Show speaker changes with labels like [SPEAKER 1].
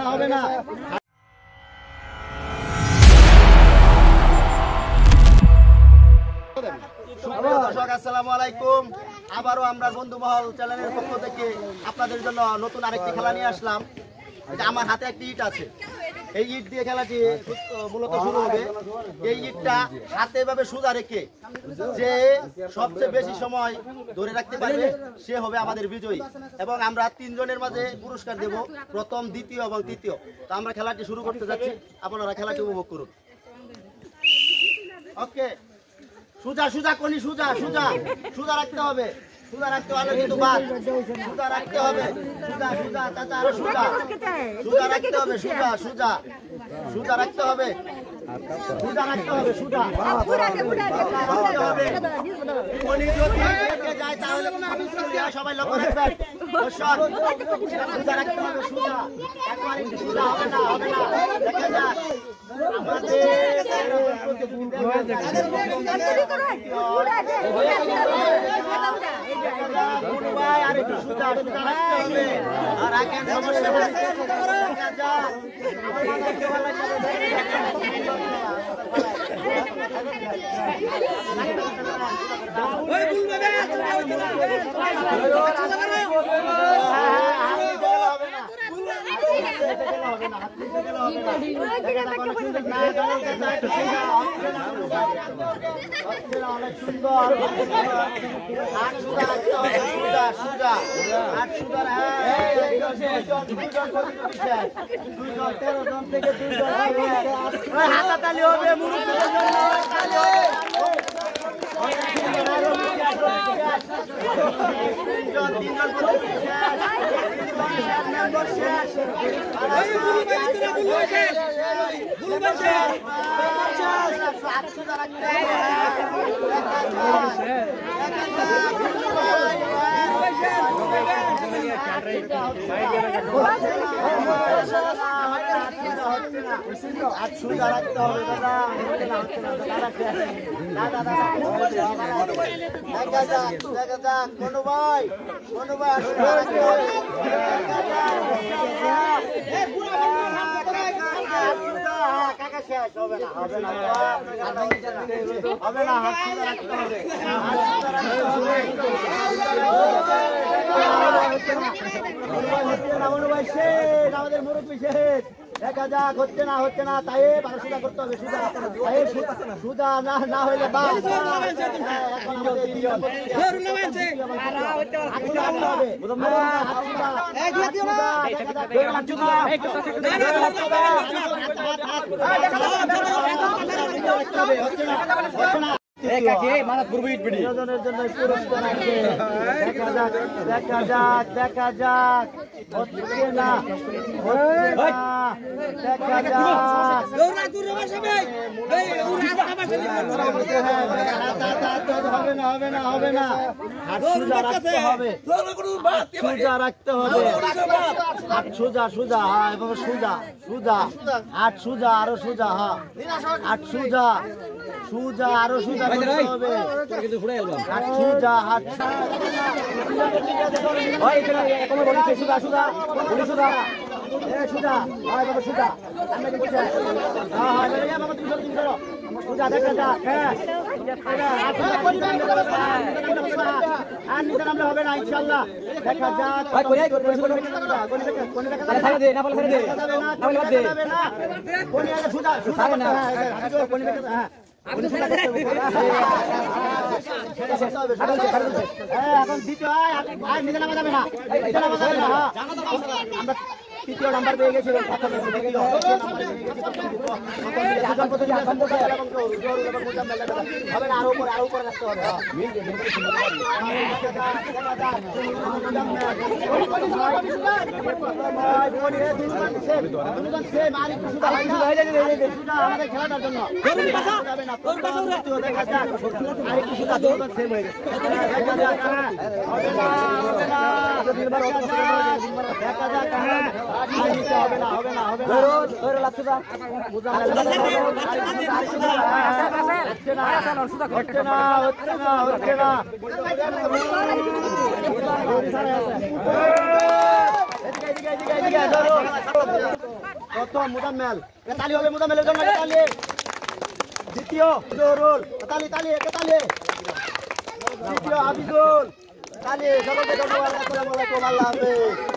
[SPEAKER 1] হবে না। দর্শক আসসালামু আলাইকুম, আবারও আমরা বন্ধুমহল চ্যানেলের পক্ষ থেকে আপনাদের জন্য নতুন আরেকটি খেলা নিয়ে আসলাম। আমার হাতে একটি ইট আছে, এই ইট দিয়ে খেলাটি মূলত শুরু হবে। এই ইটটা হাতে এভাবে সোজা রেখে যে সবচেয়ে বেশি সময় ধরে রাখতে পারবে সে হবে আমাদের বিজয়ী, এবং আমরা তিনজনের মাঝে পুরস্কার দেব, প্রথম, দ্বিতীয় এবং তৃতীয়। তো আমরা খেলাটি শুরু করতে যাচ্ছি, আপনারা খেলাটি উপভোগ করুন। ওকে, সুজা সুজা কোনি সুজা সুজা সুজা রাখতে হবে, সুজা রাখতে হবে কিন্তু বাদ, সুজা রাখতে হবে, সুজা সুজা চাচা আরো সুজা সুজা রাখতে হবে, সুজা সুজা সুজা রাখতে হবে, সুজা রাখতে হবে, সুজা রাখতে হবে। কোনি যদি রেখে যায় তাহলে সবাই লক্ষ্য রাখবেন। দর্শক সুজা রাখতে হবে, সুজা একবার সুজা হবে না, হবে না, দেখে যাক অনেক সুন্দর। হাতাতালি হবে মুরুব্বিদের জন্য। হবে না, হবে না, হবে না, হাত সুন্দর রাখতে হবে, আমাদের মুরব্বী শেষ। দেখা যাক, হচ্ছে না, হচ্ছে না, তাই আরো সুজা করতে হবে, সুজা সুজা না হইলে বা দেখা যাক, দেখা যাক, হচ্ছে না, দেখা যাক, হবে না, হবে না, হবে না, হাত সোজা রাখতে হবে, সোজা রাখতে হবে, হাত সোজা সোজা, হ্যাঁ এবং সোজা সোজা, হাত সোজা আরো সোজা, হ্যাঁ হাত সোজা সুজা আরো সুজা করতে হবে, হাত সুজা, হাত সুজা সুজা সুজা সুজা, সুজা সুজা দেখা যাক। আর নিচে নামলে হবে না, ইনশাল্লাহ দেখা যাক। এখন দ্বিতীয় নিচে নামা যাবে না, আমরা তৃতীয় নাম্বার পেয়ে গেছি, হবে না, আরো উপরে, আরো উপরে রাখতে হবে। আমাদের খেলাটার জন্য দেখা যাক, হবে না হবে না হবে না ধরে লাগছে না হচ্ছে না প্রথম মুদাম্মেল তালি হবে মুদাম্মেলের জন্য তালি দ্বিতীয় জরুল তালি তালি একে তালি দ্বিতীয় আবিদুল তালি সকলকে ধন্যবাদ আসসালামু আলাইকুম আল্লাহ হাফেজ